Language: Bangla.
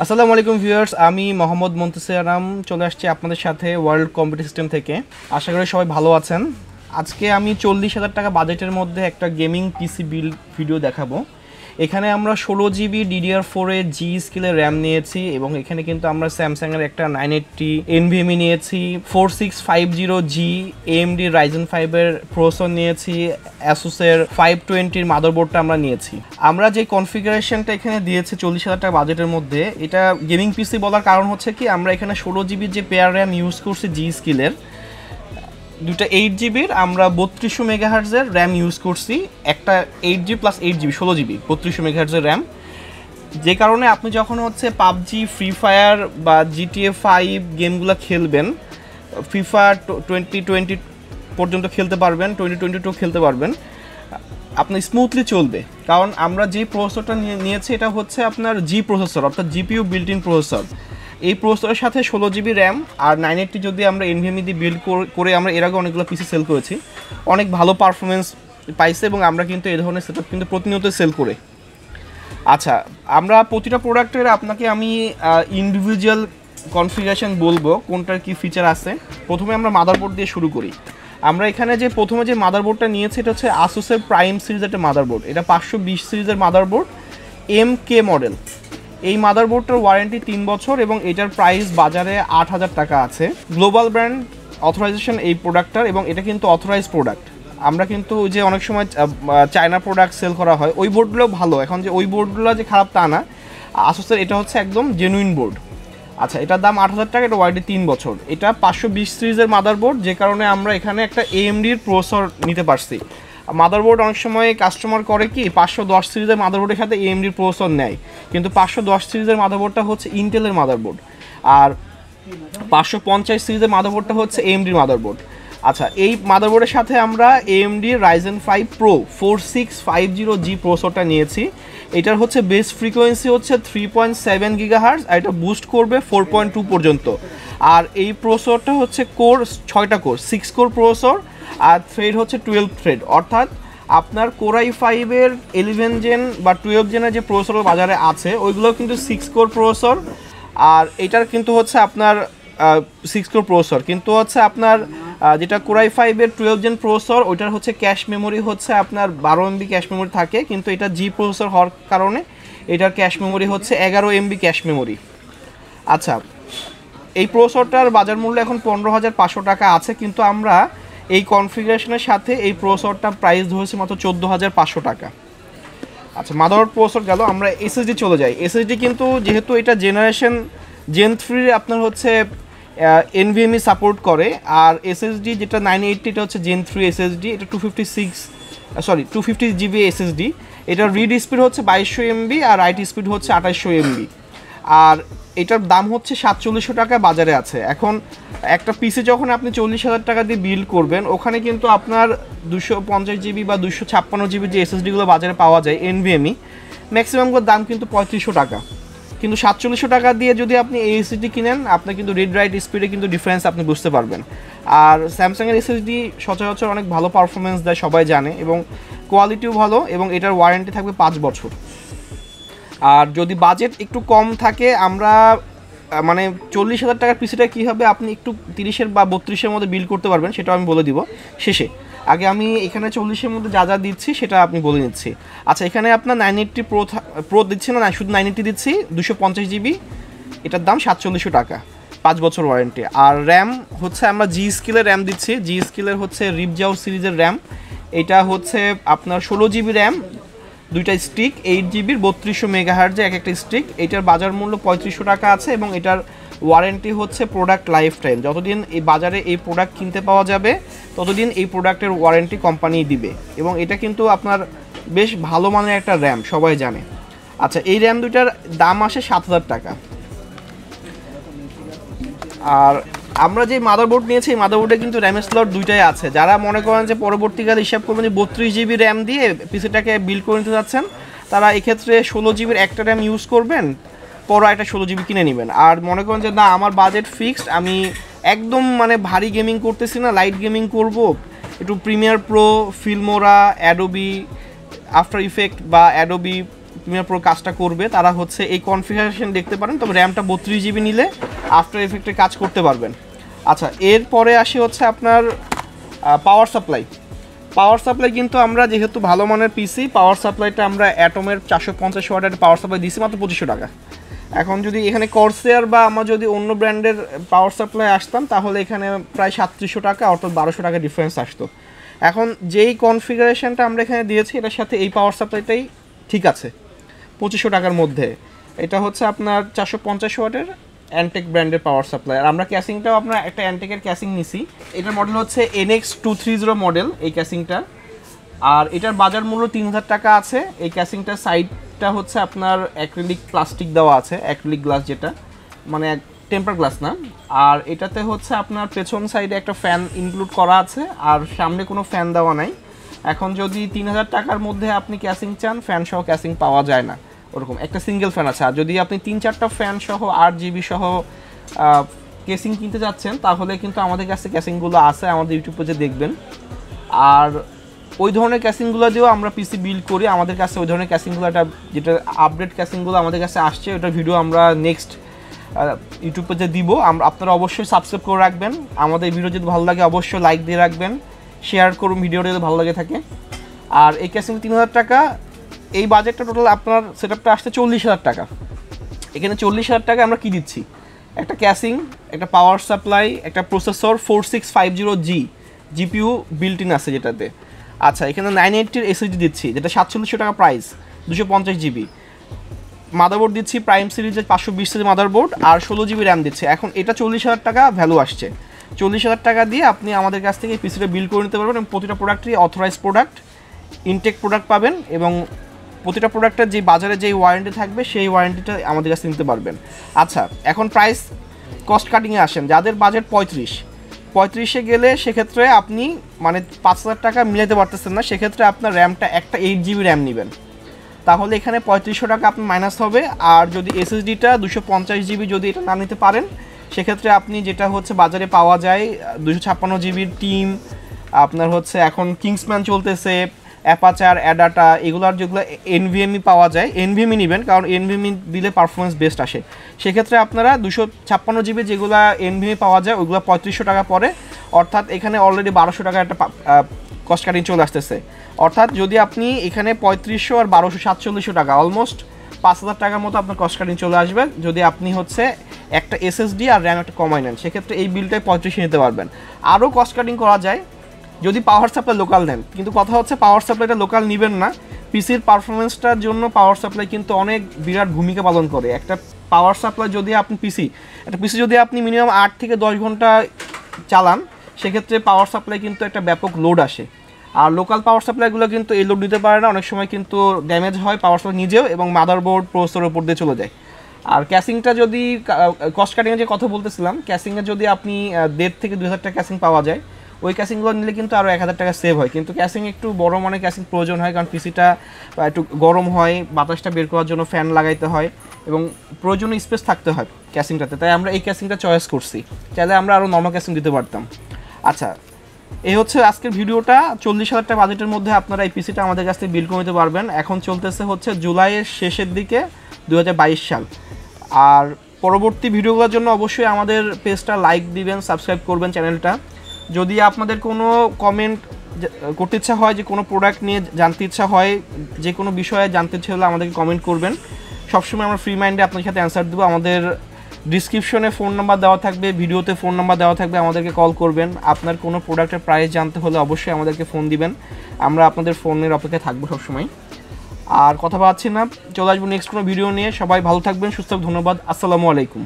আসসালামু আলাইকুম ভিউয়ার্স, আমি মোহাম্মদ মন্তেসিরাম চলে আসছি আপনাদের সাথে ওয়ার্ল্ড কম্পিউটার সিস্টেম থেকে। আশা করি সবাই ভালো আছেন। আজকে আমি 40,000 টাকা বাজেটের মধ্যে একটা গেমিং পিসি বিল্ড ভিডিও দেখাবো। এখানে আমরা 16 জিবি DDR4 এ G.Skill এর র্যাম নিয়েছি এবং এখানে কিন্তু আমরা স্যামসাংয়ের একটা 980 NVMe নিয়েছি, 4650G AMD Ryzen 5 এর প্রসেসর নিয়েছি, Asus এর 520 এর মাদারবোর্ডটা আমরা নিয়েছি। আমরা যে কনফিগারেশনটা এখানে দিয়েছি 40,000 টাকা বাজেটের মধ্যে, এটা গেমিং পিসি বলার কারণ হচ্ছে কি আমরা এখানে 16 জিবির যে পেয়ার র্যাম ইউজ করছি G.Skill এর, দুটা 8 জিবির আমরা 3200 মেগাহার্জের র্যাম ইউজ করছি, একটা 8 জিবি প্লাস 8 জিবি 16 জিবি 3200 মেগাহার্জের র্যাম। যে কারণে আপনি যখন হচ্ছে পাবজি, ফ্রি ফায়ার বা GTA 5 গেমগুলো খেলবেন, FIFA 2020 পর্যন্ত খেলতে পারবেন, 2022 খেলতে পারবেন, আপনি স্মুথলি চলবে। কারণ আমরা যে প্রসেসরটা নিয়েছি এটা হচ্ছে আপনার জি প্রসেসর, অর্থাৎ জিপিইউ বিল্ট ইন প্রসেসর। এই প্রসেসরের সাথে 16 জিবি র্যাম আর 980 যদি আমরা NVMe দিয়ে বিল্ড করে আমরা এর আগে অনেকগুলো পিসি সেল করেছি, অনেক ভালো পারফরমেন্স পাইছে এবং আমরা কিন্তু এই ধরনের সেটআপ কিন্তু প্রতিনিয়ত সেল করে। আচ্ছা, আমরা প্রতিটা প্রোডাক্টের আপনাকে আমি ইন্ডিভিজুয়াল কনফিগারেশন বলবো কোনটার কি ফিচার আছে। প্রথমে আমরা মাদারবোর্ড দিয়ে শুরু করি। আমরা এখানে যে প্রথমে যে মাদারবোর্ডটা নিয়েছি এটা হচ্ছে আসুসের প্রাইম সিরিজের একটা মাদারবোর্ড। এটা 520 সিরিজের মাদারবোর্ড, MK মডেল। এই মাদারবোর্ডটার ওয়ারেন্টি 3 বছর এবং এটার প্রাইস বাজারে 8,000 টাকা আছে। গ্লোবাল ব্র্যান্ড অথরাইজেশন এই প্রোডাক্টটার এবং এটা কিন্তু অথরাইজ প্রোডাক্ট। আমরা কিন্তু যে অনেক সময় চায়না প্রোডাক্ট সেল করা হয় ওই বোর্ডগুলো ভালো, এখন যে ওই বোর্ডগুলো যে খারাপ তা না, আসুসের এটা হচ্ছে একদম জেনুইন বোর্ড। আচ্ছা, এটার দাম 8,000 টাকা, এটা ওয়ারেন্টি 3 বছর। এটা 520 সিরিজের মাদারবোর্ড, যে কারণে আমরা এখানে একটা AMDর প্রসেসর নিতে পারছি। মাদারবোর্ড অনেক সময় কাস্টমার করে কি 510 সিরিজের মাদারবোর্ডের সাথে AMDর প্রসেসর নেয়, কিন্তু 510 সিরিজের মাদারবোর্ডটা হচ্ছে ইন্টেলের মাদারবোর্ড আর 550 সিরিজের মাদারবোর্ডটা হচ্ছে AMDর মাদারবোর্ড। আচ্ছা, এই মাদারবোর্ডের সাথে আমরা AMD Ryzen 5 Pro 4650G প্রসেসরটা নিয়েছি। এটার হচ্ছে বেস ফ্রিকোয়েন্সি হচ্ছে 3.7 GHz আর এটা বুস্ট করবে 4.2 পর্যন্ত। আর এই প্রসেসরটা হচ্ছে কোর 6টা কোর, 6 কোর প্রসেসর আর থ্রেড হচ্ছে 12 থ্রেড, অর্থাৎ আপনার Core i5 এর 11 জেন বা 12 জেনের যে প্রসেসর বাজারে আছে ওইগুলো কিন্তু 6 কোর প্রসেসর। আর এটার কিন্তু হচ্ছে আপনার 6 কোর প্রসেসর, কিন্তু হচ্ছে আপনার যেটা Core i5 এর 12 জেন প্রসেসর ওইটার হচ্ছে ক্যাশ মেমোরি হচ্ছে আপনার 12 MB ক্যাশ মেমোরি থাকে, কিন্তু এটা জি প্রসেসর হওয়ার কারণে এটার ক্যাশ মেমোরি হচ্ছে 11 MB ক্যাশ মেমোরি। আচ্ছা, এই প্রসেসরটার বাজার মূল্য এখন 15,500 টাকা আছে, কিন্তু আমরা এই কনফিগারেশনের সাথে এই প্রসেসরটা প্রাইস ধরেছি মাত্র 14,500 টাকা। আচ্ছা, মাদারবোর্ড প্রসেসর গেল, আমরা SSD চলে যাই। SSD কিন্তু যেহেতু এটা জেন 3 আপনার হচ্ছে NVMe সাপোর্ট করে, আর SSD যেটা 980 এটা হচ্ছে জেন 3 SSD, এটা 250 GB SSD। এটার রিড স্পিড হচ্ছে 2200 MB আর রাইট স্পিড হচ্ছে 2800 MB। আর এটার দাম হচ্ছে 4700 টাকা বাজারে আছে। এখন একটা পিসি যখন আপনি 40,000 টাকা দিয়ে বিল্ড করবেন, ওখানে কিন্তু আপনার 250 GB বা 256 GB যে SSDগুলো বাজারে পাওয়া যায় NVMe, ম্যাক্সিমামগুলোর দাম কিন্তু 3500 টাকা। কিন্তু 4700 টাকা দিয়ে যদি আপনি এই SSD কিনেন, আপনার কিন্তু রিড রাইট স্পিডে কিন্তু ডিফারেন্স আপনি বুঝতে পারবেন। আর স্যামসাংয়ের SSD সচরাচর অনেক ভালো পারফরমেন্স দেয়, সবাই জানে, এবং কোয়ালিটিও ভালো, এবং এটার ওয়ারেন্টি থাকবে 5 বছর। আর যদি বাজেট একটু কম থাকে, আমরা মানে 40,000 টাকার পিসিটা কী হবে আপনি একটু 30-এর বা 32-এর মধ্যে বিল্ড করতে পারবেন, সেটাও আমি বলে দিব শেষে। আগে আমি এখানে 40-এর মধ্যে যা যা দিচ্ছি সেটা আপনি বলে নিচ্ছি। আচ্ছা, এখানে আপনার 980 প্রো দিচ্ছি না, শুধু 980 দিচ্ছি, 250 GB, এটার দাম 4700 টাকা, 5 বছর ওয়ারেন্টি। আর র্যাম হচ্ছে আমরা G.Skill এর র্যাম দিচ্ছি, G.Skill এর হচ্ছে RIPJAWS সিরিজের র্যাম। এটা হচ্ছে আপনার 16 GB র্যাম, দুইটা স্টিক, 8 জিবির 3200 মেগাহার্জে এক একটা স্টিক। এটার বাজার মূল্য 3500 টাকা আছে এবং এটার ওয়ারেন্টি হচ্ছে প্রোডাক্ট লাইফ টাইম। যতদিন এই বাজারে এই প্রোডাক্ট কিনতে পাওয়া যাবে ততদিন এই প্রোডাক্টের ওয়ারেন্টি কোম্পানি দিবে, এবং এটা কিন্তু আপনার বেশ ভালো মানের একটা র্যাম, সবাই জানে। আচ্ছা, এই র্যাম দুইটার দাম আসে 7,000 টাকা। আর আমরা যে মাদারবোর্ড নিয়েছি এই মাদারবোর্ডে কিন্তু র্যামের স্লট দুইটাই আছে। যারা মনে করেন যে পরবর্তীকালে হিসাব করবেন যে 32 GB র্যাম দিয়ে পিসিটাকে বিল্ড করে নিতে যাচ্ছেন, তারা এক্ষেত্রে 16 জিবির একটা র্যাম ইউজ করবেন, পরে একটা 16 GB কিনে নেবেন। আর মনে করেন যে না, আমার বাজেট ফিক্সড, আমি একদম মানে ভারী গেমিং করতেছি না, লাইট গেমিং করব, একটু Premiere Pro, Filmora, Adobe after effect বা অ্যাডোবি প্রিমিয়ার প্রো কাজটা করবে তারা হচ্ছে এই কনফিগারেশন দেখতে পারেন, তবে র্যামটা 32 জিবি নিলে আফটার এফেক্টে কাজ করতে পারবেন। আচ্ছা, এরপরে আসি হচ্ছে আপনার পাওয়ার সাপ্লাই কিন্তু আমরা যেহেতু ভালো মানের পিসি, পাওয়ার সাপ্লাইটা আমরা অ্যাটমের 450 ওয়াটের পাওয়ার সাপ্লাই দিয়েছি মাত্র 2500 টাকা। এখন যদি এখানে কর্সেয়ার বা আমরা যদি অন্য ব্র্যান্ডের পাওয়ার সাপ্লাই আসতাম তাহলে এখানে প্রায় 3700 টাকা অর্থাৎ 1200 টাকা ডিফারেন্স আসতো। এখন যেই কনফিগারেশনটা আমরা এখানে দিয়েছি এটার সাথে এই পাওয়ার সাপ্লাইটাই ঠিক আছে 2500 টাকার মধ্যে। এটা হচ্ছে আপনার 450 ওয়াটের অ্যান্টেক ব্র্যান্ডের পাওয়ার সাপ্লাই। আর আমরা ক্যাসিংটাও আপনার একটা অ্যান্টেকের ক্যাসিং নিছি, এটার মডেল হচ্ছে NX230 মডেল এই ক্যাসিংটা। আর এটার বাজার মূল্য 3000 টাকা আছে। এই ক্যাসিংটার সাইডটা হচ্ছে আপনার অ্যাক্রিলিক প্লাস্টিক দেওয়া আছে, অ্যাক্রিলিক গ্লাস যেটা মানে টেম্পার গ্লাস না। আর এটাতে হচ্ছে আপনার পেছন সাইডে একটা ফ্যান ইনক্লুড করা আছে, আর সামনে কোনো ফ্যান দেওয়া নাই। এখন যদি 3000 টাকার মধ্যে আপনি ক্যাসিং চান, ফ্যান সহ ক্যাসিং পাওয়া যায় না, ওরকম একটা সিঙ্গেল ফ্যান আছে। আর যদি আপনি 3-4টা ফ্যান সহ 8 জিবি সহ কেসিং কিনতে যাচ্ছেন তাহলে কিন্তু আমাদের কাছে ক্যাসিংগুলো আছে, আমাদের ইউটিউবে যে দেখবেন। আর ওই ধরনের ক্যাসিংগুলো দিয়েও আমরা পিসি বিল্ড করি। আমাদের কাছে ওই ধরনের ক্যাসিংগুলো একটা যেটা আপডেট ক্যাসিংগুলো আমাদের কাছে আসছে, ওটার ভিডিও আমরা নেক্সট ইউটিউবে যে দিব। আপনারা অবশ্যই সাবস্ক্রাইব করে রাখবেন। আমাদের ভিডিও যদি ভালো লাগে অবশ্যই লাইক দিয়ে রাখবেন, শেয়ার করুন ভিডিওটা যদি ভালো লাগে থাকে। আর এই ক্যাসিং 3000 টাকা, এই বাজেটটা টোটাল আপনার সেটআপটা আসছে 40,000 টাকা। এখানে 40,000 টাকা আমরা কি দিচ্ছি? একটা ক্যাসিং, একটা পাওয়ার সাপ্লাই, একটা processor 4650G GPU built in আছে যেটাতে। আচ্ছা, এখানে 980 এসএসডি দিচ্ছি যেটা 4700 টাকা প্রাইস, 250 জিবি। মাদারবোর্ড দিচ্ছি প্রাইম সিরিজের 520 সিরিজ মাদারবোর্ড, আর 16 জিবি র্যাম দিচ্ছে। এখন এটা 40,000 টাকা ভ্যালু আসছে। 40,000 টাকা দিয়ে আপনি আমাদের কাছ থেকে এই পিসিটা বিল্ড করে নিতে পারবেন এবং প্রতিটা প্রোডাক্টই অথরাইজ প্রোডাক্ট, ইনটেক প্রোডাক্ট পাবেন এবং প্রতিটা প্রোডাক্টের যে বাজারে যেই ওয়ারেন্টি থাকবে সেই ওয়ারেন্টিটা আমাদের কাছে নিতে পারবেন। আচ্ছা, এখন প্রাইস কস্ট কাটিংয়ে আসেন। যাদের বাজেট 35-এ গেলে সেক্ষেত্রে আপনি মানে 5000 টাকা মিলাতে পারতেছেন না, সেক্ষেত্রে আপনার র্যামটা একটা 8 জিবি র্যাম নেবেন, তাহলে এখানে 3500 টাকা আপনার মাইনাস হবে। আর যদি এসএসডিটা 250 জিবি যদি এটা না নিতে পারেন সেক্ষেত্রে আপনি যেটা হচ্ছে বাজারে পাওয়া যায় 256 জিবির টিম, আপনার হচ্ছে এখন কিংসম্যান চলতেছে, অ্যাপাচার, অ্যাডাটা, এগুলোর যেগুলো NVMe পাওয়া যায় NVMe নেবেন, কারণ NVMe দিলে পারফরমেন্স বেস্ট আসে। সেক্ষেত্রে আপনারা 256 জিবি যেগুলো NVMe পাওয়া যায় ওইগুলো 3500 টাকা পড়ে, অর্থাৎ এখানে অলরেডি 1200 টাকা একটা কস্ট কাটিং চলে আসতেছে। অর্থাৎ যদি আপনি এখানে 3500 আর 1200 4700 টাকা, অলমোস্ট 5000 টাকার মতো আপনার কস্ট কাটিং চলে আসবে যদি আপনি হচ্ছে একটা এসএসডি আর র্যাম একটা কমাই নেন। সেক্ষেত্রে এই বিলটাই 3500 নিতে পারবেন। আরও কস্ট কাটিং করা যায় যদি পাওয়ার সাপ্লাই লোকাল নেন, কিন্তু কথা হচ্ছে পাওয়ার সাপ্লাইটা লোকাল নেবেন না। পিসির পারফরমেন্সটার জন্য পাওয়ার সাপ্লাই কিন্তু অনেক বিরাট ভূমিকা পালন করে। একটা পাওয়ার সাপ্লাই যদি আপনি একটা পিসি যদি আপনি মিনিমাম 8 থেকে 10 ঘন্টা চালান সেক্ষেত্রে পাওয়ার সাপ্লাই কিন্তু একটা ব্যাপক লোড আসে। আর লোকাল পাওয়ার সাপ্লাইগুলো কিন্তু এই লোড দিতে পারে না, অনেক সময় কিন্তু ড্যামেজ হয় পাওয়ার সাপ্লাই নিজেও এবং মাদারবোর্ড প্রসেসরের উপর দিয়ে চলে যায়। আর ক্যাসিংটা যদি কস্ট কাটিংয়ের যে কথা বলতেছিলাম, ক্যাসিংয়ে যদি আপনি 1,500 থেকে 2,000 টাকা ক্যাসিং পাওয়া যায়, ওই ক্যাসিংগুলো নিলে কিন্তু আরও 1000 টাকা সেভ হয়। কিন্তু ক্যাসিং একটু বড় মানের ক্যাসিং প্রয়োজন হয়, কারণ পিসিটা একটু গরম হয়, বাতাসটা বের করার জন্য ফ্যান লাগাইতে হয় এবং প্রয়োজনীয় স্পেস থাকতে হয় ক্যাসিংটাতে। তাই আমরা এই ক্যাসিংটা চয়েস করছি, চাইলে আমরা আরও নর্মাল ক্যাসিং দিতে পারতাম। আচ্ছা, এই হচ্ছে আজকের ভিডিওটা। 40,000 টাকা বাজেটের মধ্যে আপনারা এই পিসিটা আমাদের কাছ থেকে বিল্ড করে নিতে পারবেন। এখন চলতেছে হচ্ছে জুলাইয়ের শেষের দিকে 2022 সাল। আর পরবর্তী ভিডিওগুলোর জন্য অবশ্যই আমাদের পেজটা লাইক দিবেন, সাবস্ক্রাইব করবেন চ্যানেলটা। যদি আপনাদের কোনো কমেন্ট করতে ইচ্ছা হয়, যে কোনো প্রোডাক্ট নিয়ে জানতে ইচ্ছা হয়, যে কোনো বিষয়ে জানতে ইচ্ছা হলে আমাদেরকে কমেন্ট করবেন। সবসময় আমরা ফ্রি মাইন্ডে আপনার সাথে অ্যান্সার দেবো। আমাদের ডিসক্রিপশনে ফোন নাম্বার দেওয়া থাকবে, ভিডিওতে ফোন নাম্বার দেওয়া থাকবে, আমাদেরকে কল করবেন। আপনার কোনো প্রোডাক্টের প্রাইস জানতে হলে অবশ্যই আমাদেরকে ফোন দিবেন, আমরা আপনাদের ফোনের অপেক্ষায় থাকবো সবসময়। আর কথা পাচ্ছি না, চলে আসবো নেক্সট কোনো ভিডিও নিয়ে। সবাই ভালো থাকবেন, সুস্থ, ধন্যবাদ, আসসালামু আলাইকুম।